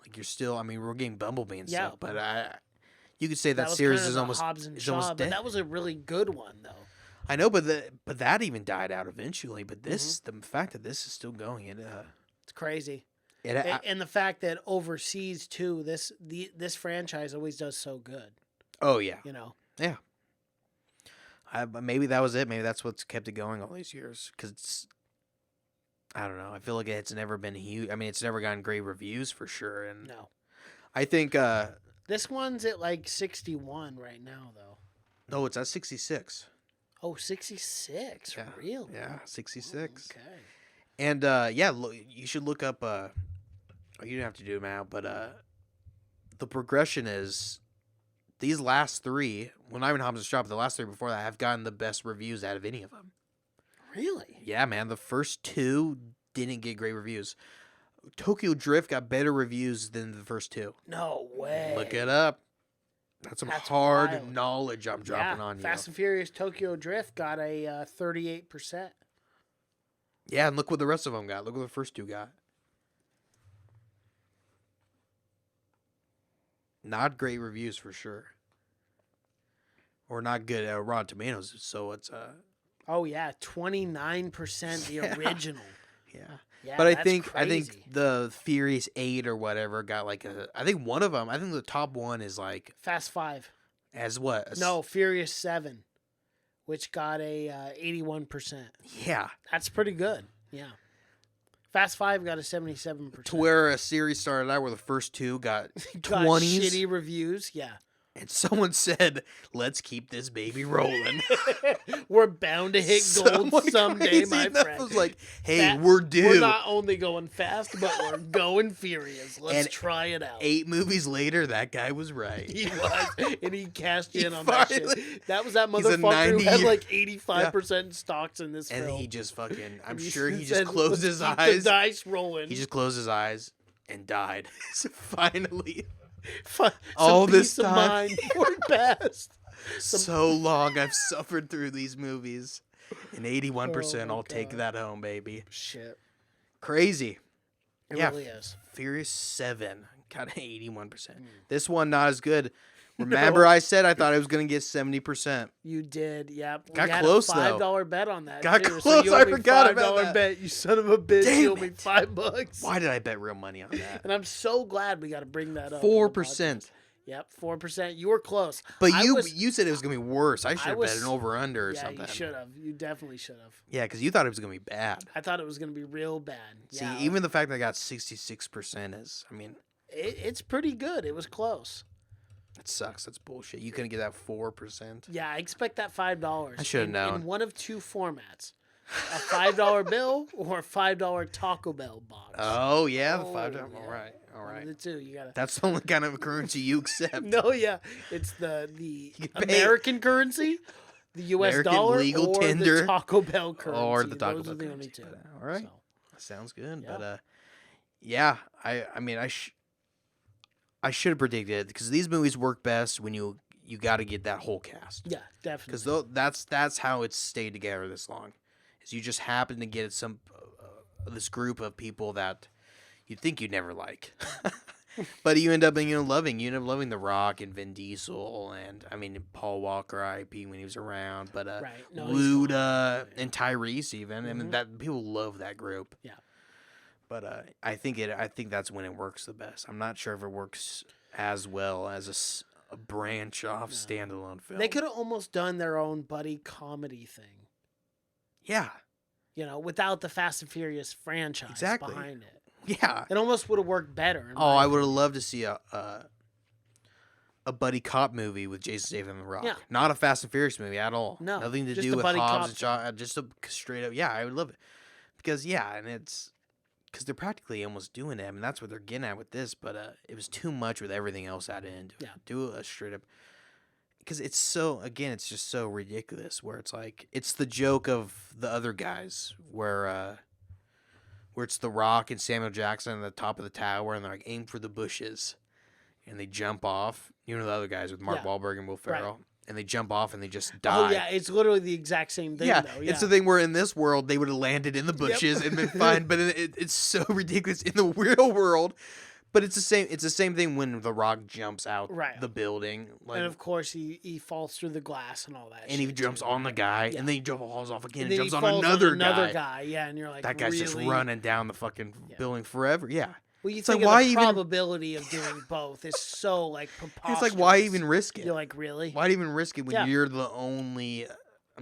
Like, you're still. I mean, we're getting Bumblebee and Yeah. stuff, but you could say that was series kind of is the almost. Hobbs and It's Shaw, almost but dead. that was a really good one though. I know, but that even died out eventually. But this, the fact that this is still going, It's crazy. it And the fact that overseas too, this franchise always does so good. oh yeah, You know. yeah. Maybe that was it. Maybe that's what's kept it going all these years. Because I don't know. I feel like it's never been huge. I mean, it's never gotten great reviews for sure. And No. I think This one's at like 61 right now though. no, it's at 66. Oh, 66. Yeah. Really? Yeah, 66. Okay. And you should look up. You don't have to do them now, but the progression is these last 3. Well, not even Hobbs and Shaw, but the last 3 before that have gotten the best reviews out of any of them. Really? Yeah, man. The first 2 didn't get great reviews. Tokyo Drift got better reviews than the first two. No way. Look it up. That's hard wild. knowledge I'm dropping on you. Fast and Furious Tokyo Drift got a 38%. Yeah, and look what the rest of them got. Look what the first two got. Not great reviews for sure. Or not good at Rotten Tomatoes, so it's Oh yeah, 29% the original. Yeah. Yeah, but I that's think crazy. the Furious 8 or whatever got like I think one of them, I think the top one is like Fast 5. as what? No, Furious 7, which got a 81%. Yeah. That's pretty good. Yeah. Fast 5 got a 77%. To where a series started out where the first two got Got 20s. shitty reviews. Yeah. And someone said, let's keep this baby rolling. We're bound to hit gold Someone someday, crazy my enough friend. was like, hey, That- we're due. We're not only going fast, but we're going furious. Let's And try it out. 8 movies later, that guy was right. He was, and he cashed in He on that finally- shit. That was that He's a motherfucker who 90 had year- like 85% stocks in this And film. he just fucking, I'm And sure he said, just closed "Let's his keep eyes. The dice rolling. He just closed his eyes and died. So finally, Some all this peace of time. mind for it passed. so long I've suffered through these movies. And 81%, Oh my I'll take God. that home, baby. Shit. Crazy. It Yeah. really is. Furious 7 got an 81%. This one, not as good. Remember I said I thought it was going to get 70%. You did, yep. Got We had close, a though. $5 bet on that. Got too. close, So you I owe me forgot $5 about that. bet. You son of a bitch. Damn you owe me it. $5. Why did I bet real money on that? And I'm so glad we got to bring that up. on the 4%. podcast. Yep, 4%. You were close. But I you was- you said it was going to be worse. I should have was- bet an over-under or yeah, something. you should have. You definitely should have. Yeah, because you thought it was going to be bad. I thought it was going to be real bad. See, Yeah, even the fact that I got 66% is, I mean, it's pretty good. It was close. it sucks. That's bullshit. You couldn't get that 4%. Yeah, I expect that $5. I should've in known. one of two formats: a $5 bill or a $5 Taco Bell box. Oh, yeah, the Oh, $5. yeah. All right, all One of right. the two. You gotta. That's the only kind of currency you accept. No, yeah, it's the can pay- American currency, the U.S. American dollar, legal or tender, the Taco Bell currency. or the Taco Those Bell are the currency. only two. All right. So, Sounds good. Yeah. But, yeah, I mean, I should have predicted it because these movies work best when you got to get that whole cast. yeah, definitely. Because that's how it's stayed together this long, is you just happen to get some this group of people that you'd think you'd never like, but you end up loving. You end up loving The Rock and Vin Diesel and I mean Paul Walker, IP when he was around, but Right. No, he's Luda gone. and Tyrese even. I mean that people love that group. Yeah. But I think that's when it works the best. I'm not sure if it works as well as a branch off standalone film. They could have almost done their own buddy comedy thing, Yeah. without the Fast and Furious franchise Exactly. behind it. Yeah. It almost would have worked better. Oh, I would have loved to see a buddy cop movie with Jason Statham and The Rock. Yeah. Not a Fast and Furious movie at all. No, Nothing to just do a with buddy Hobbs cop and Shaw. Just a straight up. Yeah, I would love it because because they're practically almost doing it. I mean, that's what they're getting at with this. But it was too much with everything else added into it. Yeah. Do a straight up. Because it's just so ridiculous. Where it's like it's the joke of the other guys where it's The Rock and Samuel Jackson at the top of the tower, and they're like, aim for the bushes, and they jump off. You know the other guys with Mark Yeah. Wahlberg and Will Right. Ferrell, and they jump off and they just die. Oh yeah, it's literally the exact same thing. Yeah, though. Yeah. it's the thing where in this world they would have landed in the bushes and been fine, but it's so ridiculous in the real world. But it's the same. It's the same thing when The Rock jumps out Right. the building, like, And of course, he falls through the glass and all that. and he shit, jumps too. on the guy, Yeah. and then he falls off again, And and then he jumps on falls another another guy. Yeah, and you're like, That guy's just really? running down the fucking Yeah. building forever. Yeah. Well, you It's think like, of why the even- probability of doing both is so like preposterous. It's like, why even risk it? You're like, really? Why even risk it when Yeah. you're the only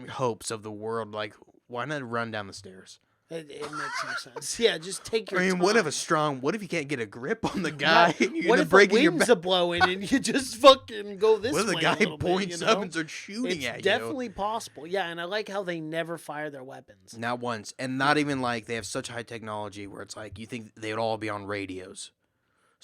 hopes of the world? Like, why not run down the stairs? It makes no sense. Yeah, just take your I mean, time. what if you can't get a grip on the guy? Right. And you What end up if breaking the your wind's back? a blowing and you just fucking go this What if way the guy a little points bit, up and starts shooting It's at you? definitely possible. Yeah, and I like how they never fire their weapons. Not once. And not even like they have such high technology where it's like you think they would all be on radios.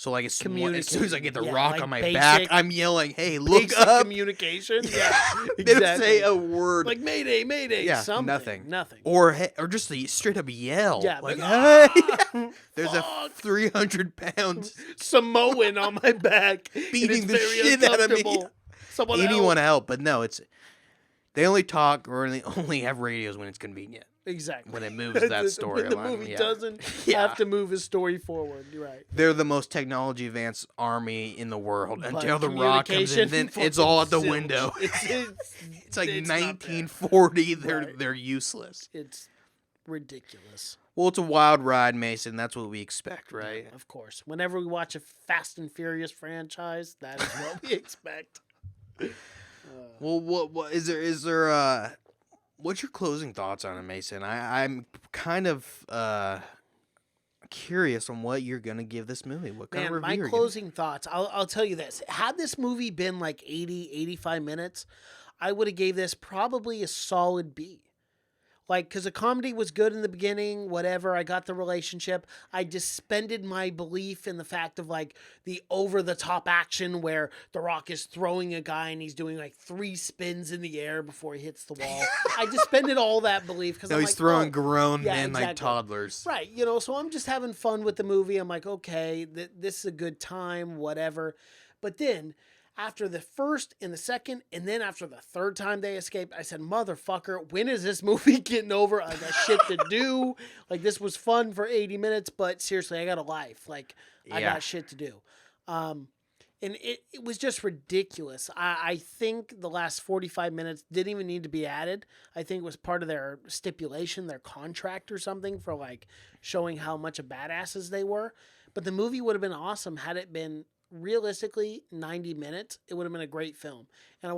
So like as soon as I get the rock like on my basic- back, I'm yelling, "Hey, look Basic up!" communication. Yeah, They don't exactly. say a word. Like Mayday, Mayday. Yeah, something. nothing. Or Or just a straight up yell. yeah, Like, "Ah, hey, there's a fuck." 300 pounds Samoan on my back, and beating it's the very shit out of me. uncomfortable. Someone Anyone else. help? But no, they only talk or they only have radios when it's convenient. Exactly. When it moves that storyline. When the movie yeah. doesn't Yeah. have to move his story forward. You're right. They're the most technology advanced army in the world But until the rock comes in. Then communication it's all out the fucking window. zilch. It's like it's not there. 1940. Right. They're useless. It's ridiculous. Well, it's a wild ride, Mason. That's what we expect, right? Of course. Whenever we watch a Fast and Furious franchise, that is what we expect. Well, what is there? What's your closing thoughts on it, Mason? I'm kind of curious on what you're gonna give this movie. What kind of Man, review my you're closing thoughts, I'll tell you this. Had this movie been like 80, 85 minutes, I would have gave this probably a solid B. Like, because the comedy was good in the beginning, whatever. I got the relationship. I suspended my belief in the fact of, like, the over-the-top action where The Rock is throwing a guy and he's doing, like, 3 spins in the air before he hits the wall. I suspended all that belief. Because No, I'm he's like, throwing oh, grown yeah, men like exactly. toddlers. Right, you know, so I'm just having fun with the movie. I'm like, okay, this is a good time, whatever. But then, after the first and the second, and then after the third time they escaped, I said, motherfucker, when is this movie getting over? I got shit to do. Like, this was fun for 80 minutes, but seriously, I got a life. Like, I Yeah. got shit to do. And it was just ridiculous. I think the last 45 minutes didn't even need to be added. I think it was part of their stipulation, their contract or something for, like, showing how much of badasses they were. But the movie would have been awesome had it been realistically 90 minutes. It would have been a great film, and I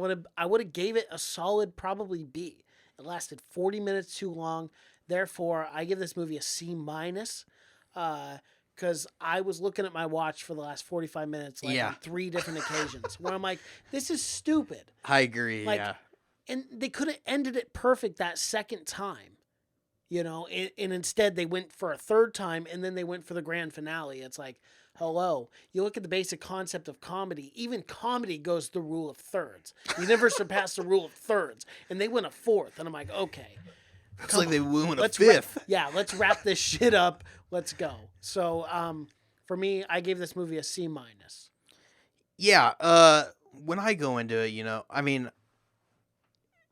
would have gave it a solid probably B. It lasted 40 minutes too long. Therefore, I give this movie a C minus, because I was looking at my watch for the last 45 minutes like on 3 different occasions where I'm like, this is stupid. I agree. Like, yeah. And they could have ended it perfect that second time, you know, and instead they went for a third time, and then they went for the grand finale. It's like, hello. You look at the basic concept of comedy. Even comedy goes the rule of thirds. You never surpass the rule of thirds. And they went a fourth. And I'm like, okay. It's like they went a Let's fifth. let's wrap this shit up. Let's go. So, for me, I gave this movie a C minus. Yeah. When I go into it, you know, I mean,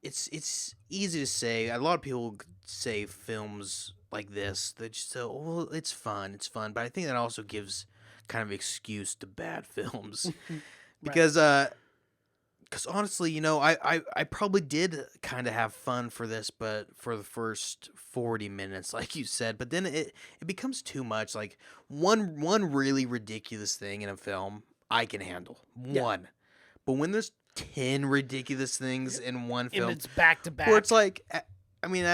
it's easy to say. A lot of people say films like this, they just say, oh, well, it's fun. But I think that also gives kind of excuse to bad films. Because honestly, you know, I probably did kind of have fun for this, but for the first 40 minutes, like you said, but then it becomes too much. Like one really ridiculous thing in a film, I can handle one, but when there's 10 ridiculous things in one film, and it's back to back, where it's like, I mean,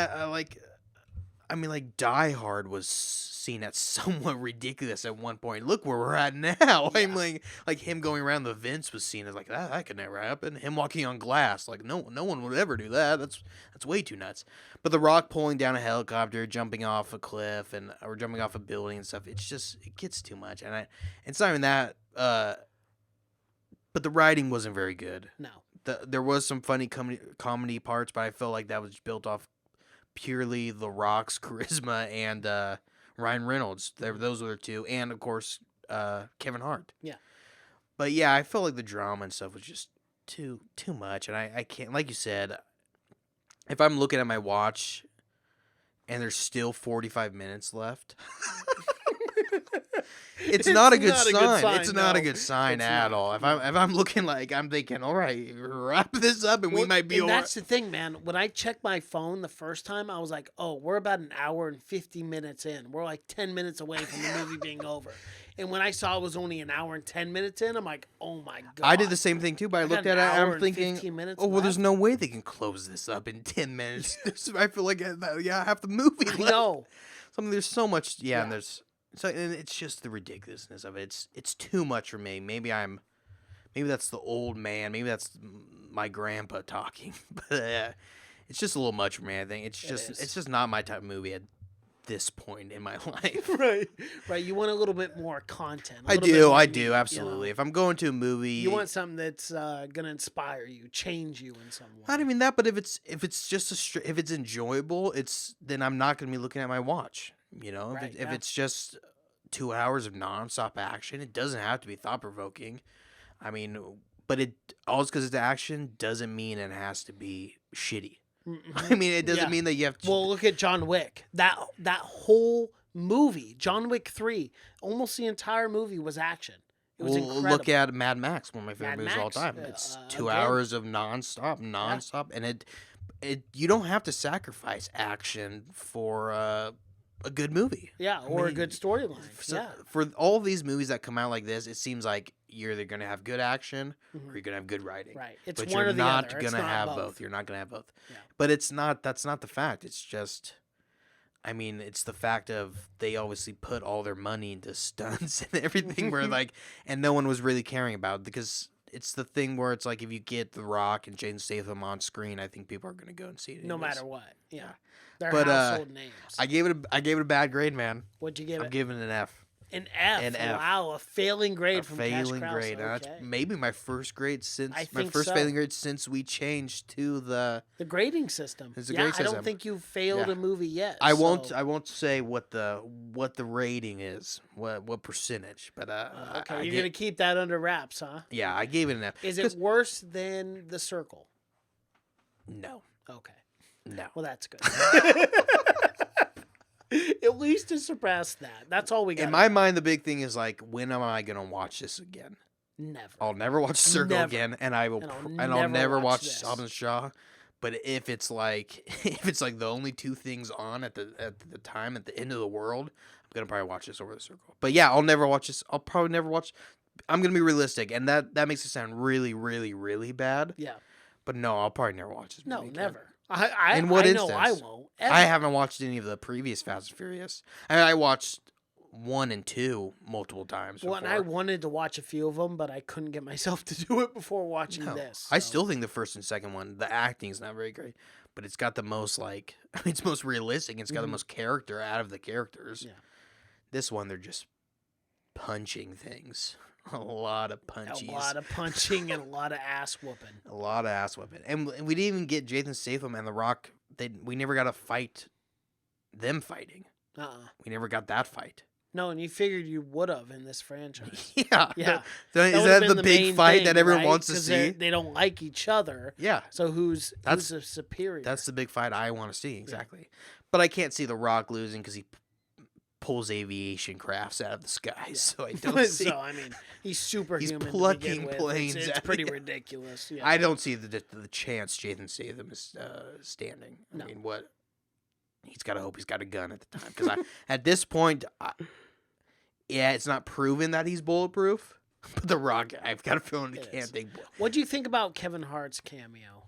like Die Hard was seen as somewhat ridiculous at one point. Look where we're at now. Yeah. I'm like him going around the vents was seen as like that could never happen. Him walking on glass, like no one would ever do that. That's way too nuts. But The Rock pulling down a helicopter, jumping off a cliff, or jumping off a building and stuff, it gets too much. And it's not even that. But the writing wasn't very good. No. There was some funny comedy parts, but I felt like that was built off purely The Rock's charisma and Ryan Reynolds. Those were the two, and of course Kevin Hart. Yeah. But yeah, I felt like the drama and stuff was just too much, and I can't. Like you said, if I'm looking at my watch and there's still 45 minutes left. It's not a good sign. It's not a good sign at all. If I'm looking like I'm thinking, all right, wrap this up and we might be. And that's the thing, man. When I checked my phone the first time, I was like, oh, we're about an hour and 50 minutes in. We're like 10 minutes away from the movie being over. And when I saw it was only an hour and 10 minutes in, I'm like, oh my God. I did the same thing too, but I looked at it and I'm thinking, oh, well, there's left. no way they can close this up in 10 minutes. I feel like, half the movie left. I know. There's so much, and there's. So and it's just the ridiculousness of it. It's too much for me. Maybe that's the old man. Maybe that's my grandpa talking. But it's just a little much for me. I think it's just not my type of movie at this point in my life. Right. You want a little bit more content. I do, absolutely. If I'm going to a movie, you want something that's gonna inspire you, change you in some way. I don't mean that, but if it's just if it's enjoyable, then I'm not gonna be looking at my watch. You know, Right, if it's just 2 hours of nonstop action, it doesn't have to be thought provoking. I mean, but all because it's action doesn't mean it has to be shitty. I mean, it doesn't mean that you have to. Well, look at John Wick. That whole movie, John Wick 3, almost the entire movie was action. It was incredible. Look at Mad Max, one of my favorite movies of all Max, time. It's 2 again. hours of nonstop, and it you don't have to sacrifice action for a good movie. Yeah, or a good storyline. For all these movies that come out like this, it seems like you're either going to have good action or you're going to have good writing. Right. It's but one you're or the not other. going to have both. You're not going to have both. Yeah. But that's not the fact. It's just, I mean, it's the fact of they obviously put all their money into stunts and everything where and no one was really caring about it because it's the thing where it's like if you get The Rock and Jason Statham on screen, I think people are going to go and see it. No matter what. Yeah. They're but, household names. I gave it a bad grade, man. What'd you give it? I'm giving it an F. An F. Wow, a failing grade from Cash failing Krause. grade. Okay. That's maybe my first grade since so. failing grade since we changed to the grading system. It's a yeah, grade system. I don't think you've failed a movie yet. I won't say what the rating is, what percentage, but okay, you're gonna keep that under wraps, huh? Yeah, I gave it an F. Is it worse than The Circle? No. Okay. No. Well, that's good. At least to surpass that. That's all we got. In my mind, the big thing is like, when am I gonna watch this again? Never. I'll never watch The Circle again, and I'll never watch Hobbs and Shaw. But if it's like the only two things on at the time at the end of the world, I'm gonna probably watch this over The Circle. But yeah, I'll never watch this. I'll probably never watch. I'm gonna be realistic, and that makes it sound really, really, really bad. Yeah. But no, I'll probably never watch this. No, movie never. again. In what instance? I won't. Ever. I haven't watched any of the previous Fast and Furious. I watched 1 and 2 multiple times. Well, and I wanted to watch a few of them, but I couldn't get myself to do it before watching this. So. I still think the first and second one, the acting's not very great, but it's got the most it's most realistic. It's got the most character out of the characters. Yeah. This one, they're just punching things. A lot of punchies. A lot of punching and a lot of ass whooping. A lot of ass whooping. And we didn't even get Jason Statham and The Rock. We never got a fight, them fighting. We never got that fight. No, and you figured you would have in this franchise. Yeah. Yeah. Is that the big fight that everyone wants to see? They don't like each other. Yeah. So who's a superior? That's the big fight I want to see, exactly. Yeah. But I can't see The Rock losing because he pulls aviation crafts out of the sky. Yeah. So I don't see. So, I mean, he's superhuman. He's plucking planes. It's pretty ridiculous. Yeah. I don't see the chance Jason Statham is standing. No. I mean, what? He's got to hope he's got a gun at the time. Because at this point, it's not proven that he's bulletproof. But The Rock, I've got a feeling he can't think. What do you think about Kevin Hart's cameo?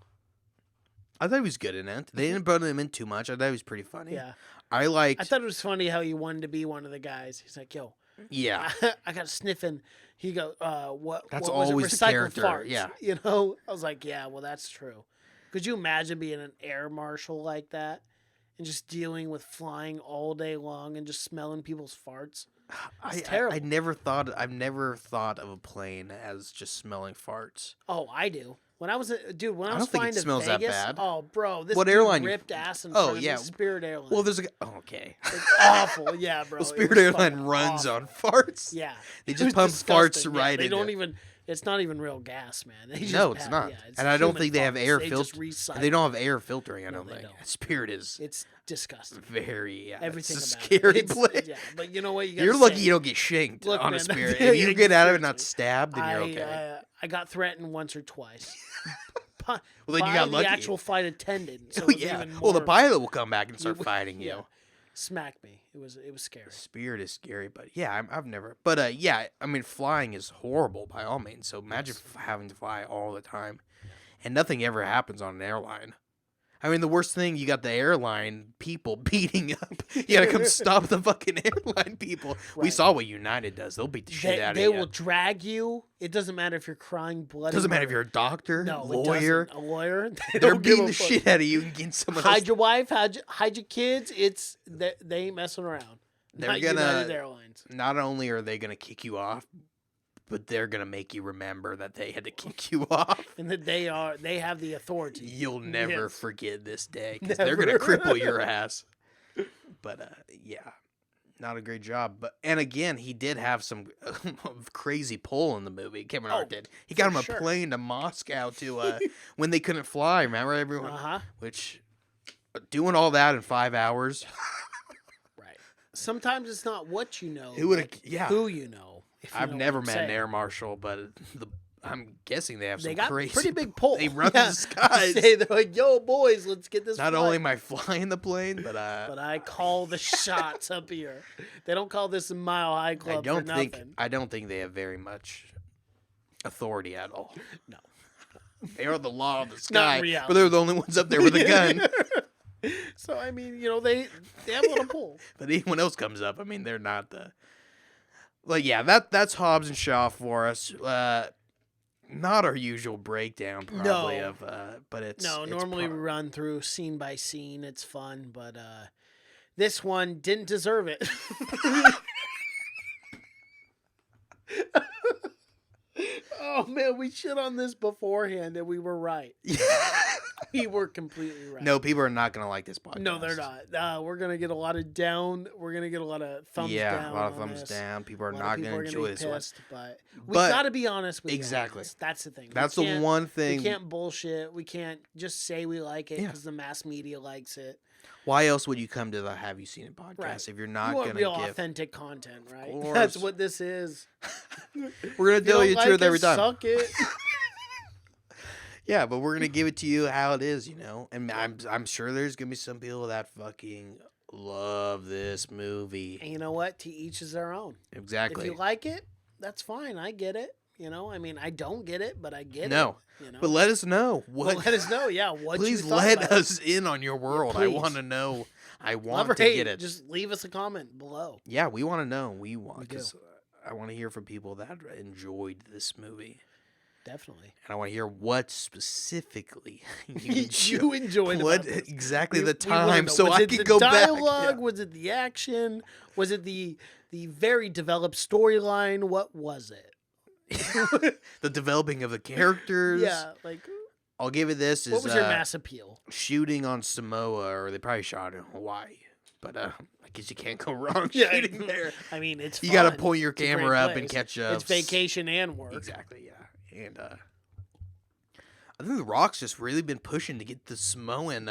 I thought he was good in it. They didn't put him in too much. I thought he was pretty funny. Yeah. I thought it was funny how he wanted to be one of the guys. He's like, yo. Yeah. I got a sniffing. He goes, what? That's what was always it? the Recycled character. Farts. Yeah. You know? I was like, yeah, well, that's true. Could you imagine being an air marshal like that and just dealing with flying all day long and just smelling people's farts? It's terrible. I've never thought of a plane as just smelling farts. Oh, I do. When I was flying to Vegas, that bad. Oh, bro, this what airline ripped ass in front of me. Spirit Airlines. Well, there's okay. It's awful, yeah, bro. Well, Spirit Airline runs on farts. Yeah, they just pump farts right in. They don't even. It's not even real gas, man. It's not. Yeah, and I don't think they have air filtering. They don't have air filtering. I don't think. Spirit is. It's disgusting. Very. Everything it's a about scary it. place. Yeah, but you know what? You're lucky you don't get shanked on a Spirit. If you get out of it not stabbed, then you're okay. I got threatened once or twice. Well, then you got lucky. The actual flight attendant. So well, the pilot will come back and start fighting you. Smack me. It was scary. Spirit is scary, but yeah, I've never. But yeah, I mean, flying is horrible by all means. So imagine having to fly all the time, and nothing ever happens on an airline. I mean, the worst thing, you got the airline people beating up. You gotta come stop the fucking airline people. We Right. saw what United does. They'll beat the shit out of They you. will drag you. It doesn't matter if you're crying blood. Doesn't matter if you're a doctor, no, lawyer. It doesn't. A lawyer. They They're don't give beating a the fuck. shit out of you and getting someone else. Hide your wife. Hide your kids. They ain't messing around. They're Not gonna. United Airlines. Not only are they gonna kick you off, but they're gonna make you remember that they had to kick you off. And that they have the authority. You'll never Yes. forget this day because they're gonna cripple your ass. But yeah, not a great job. And again, he did have some crazy pull in the movie. Kevin Hart did. He got him a sure. plane to Moscow to when they couldn't fly. Remember everyone? Which doing all that in 5 hours. Right. Sometimes it's not what you know. Who would? but Yeah. Who you know. if you I've know never what I'm met an saying. air marshal, but I'm guessing they have some They got crazy. pretty big pull. They run Yeah. the skies. They're like, "Yo, boys, let's get this." Not flight." only am I flying the plane, but I call the shots up here. They don't call this a Mile High Club for nothing. I don't think they have very much authority at all. No. They are the law of the Not sky, reality. but they're the only ones up there with a gun. So I mean, they have a little pull. But anyone else comes up, I mean, they're not the. Like, yeah, that's Hobbs and Shaw for us. Not our usual breakdown, probably No. of, but it's Normally we run through scene by scene. It's fun, but this one didn't deserve it. Oh man, we shit on this beforehand, and we were right. We were completely right. No, people are not gonna like this podcast. No, they're not. We're gonna get a lot of down. We're gonna get a lot of thumbs down. Yeah, a lot of on thumbs this. down. People are A lot not of people gonna are enjoy be this one. pissed, but we But- got to be honest with Exactly. you. That's the thing. That's the one thing. We can't bullshit. We can't just say we like it Yeah. because the mass media likes it. Why else would you come to the Have You Seen It podcast Right. if you're You not want gonna real give? authentic content, right? course. That's what this is. We're gonna tell you the don't truth like every it, time. Suck it. Yeah, but we're gonna give it to you how it is, And I'm sure there's gonna be some people that fucking love this movie. And you know what? To each is their own. Exactly. If you like it, that's fine. I get it. I mean, I don't get it, but I get No. it. But let us know what. Well, let us know. Yeah, what Please you thought let about us in on your world. I please. want to know. I Love want or to hate, get it. Just leave us a comment below. Yeah, we want to know. We want We do. because I want to hear from people that enjoyed this movie, Definitely. and I want to hear what specifically You enjoyed what about this. exactly We- the we wanna time, know, so was I it can the go back. dialogue? Yeah. Was it the action? Was it the very developed storyline? What was it? The developing of the characters. Yeah, like I'll give it this. what Is was your mass appeal? shooting on Samoa, or they probably shot in Hawaii, but I guess you can't go wrong Yeah, shooting there. I mean, it's You fun. got to point your It's a great camera up and place. catch It's vacation and work. Exactly, yeah. And I think The Rock's just really been pushing to get the Samoan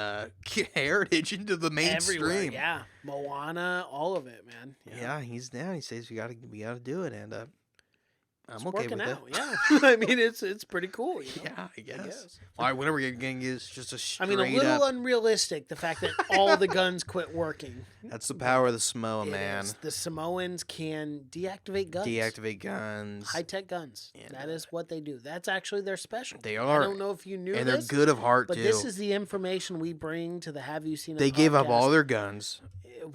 heritage into the Everywhere, mainstream. yeah. Moana, all of it, man. Yeah, he's down. He says we gotta do it, and I'm It's okay working with out. it. Yeah, I mean, it's pretty cool. Yeah, I guess. guess. All right, whenever you're getting is just a I straight mean, a little up. unrealistic. The fact that all the guns quit working. That's the power of the Samoa, It man. is. The Samoans can deactivate guns. Deactivate guns. High tech guns. And, That is what they do. That's actually their special. They I are. don't know if you knew And this, they're good of heart but too. this is the information we bring to the Have You Seen It They gave up podcast. all their guns,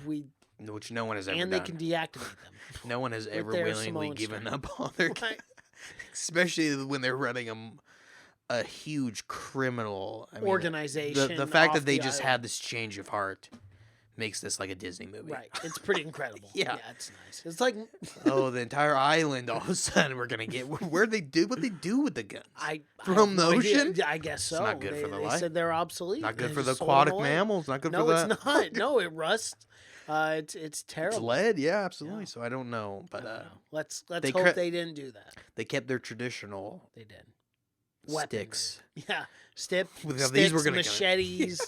We which no one has ever and done. they can deactivate them. No one has ever their willingly Samoan given strength. up all their Right. guns. Especially when they're running a huge criminal Organization The fact off that they the just island. had this change of heart makes this like a Disney movie. Right. It's pretty incredible. Yeah. It's nice. It's like Oh, the entire island all of a sudden we're gonna get where they do what they do with the guns. I From have the no idea. ocean? I guess so. not good for the They life. said they're obsolete. Not good They for the just sold them aquatic away. mammals. Not good No, for the. it's not. No, it rusts. It's It's terrible. lead, yeah, absolutely. Yeah. So I don't know, but I don't know. Let's they hope cre- they didn't do that. they kept their traditional They did. sticks, Yeah, sticks, Well, these were gonna go- machetes,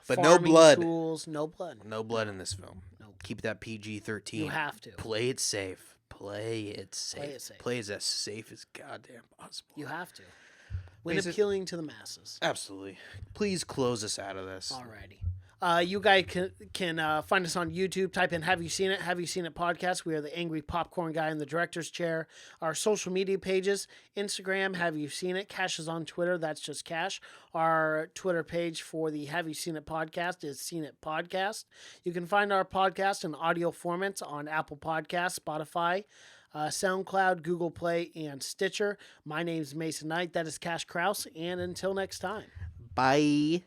but no farming blood. tools, no blood. No blood in this film. Nope. Keep that PG-13. You have to. Play it safe. Play it safe. Play it safe. Play it as safe as goddamn possible. You have to. When Basic- appealing to the masses. Absolutely. Please close us out of this. Alrighty. You guys can find us on YouTube. Type in Have You Seen It? Have You Seen It podcast. We are the angry popcorn guy in the director's chair. Our social media pages, Instagram, Have You Seen It? Cash is on Twitter. That's just Cash. Our Twitter page for the Have You Seen It podcast is Seen It Podcast. You can find our podcast in audio formats on Apple Podcasts, Spotify, SoundCloud, Google Play, and Stitcher. My name's Mason Knight. That is Cash Kraus. And until next time. Bye.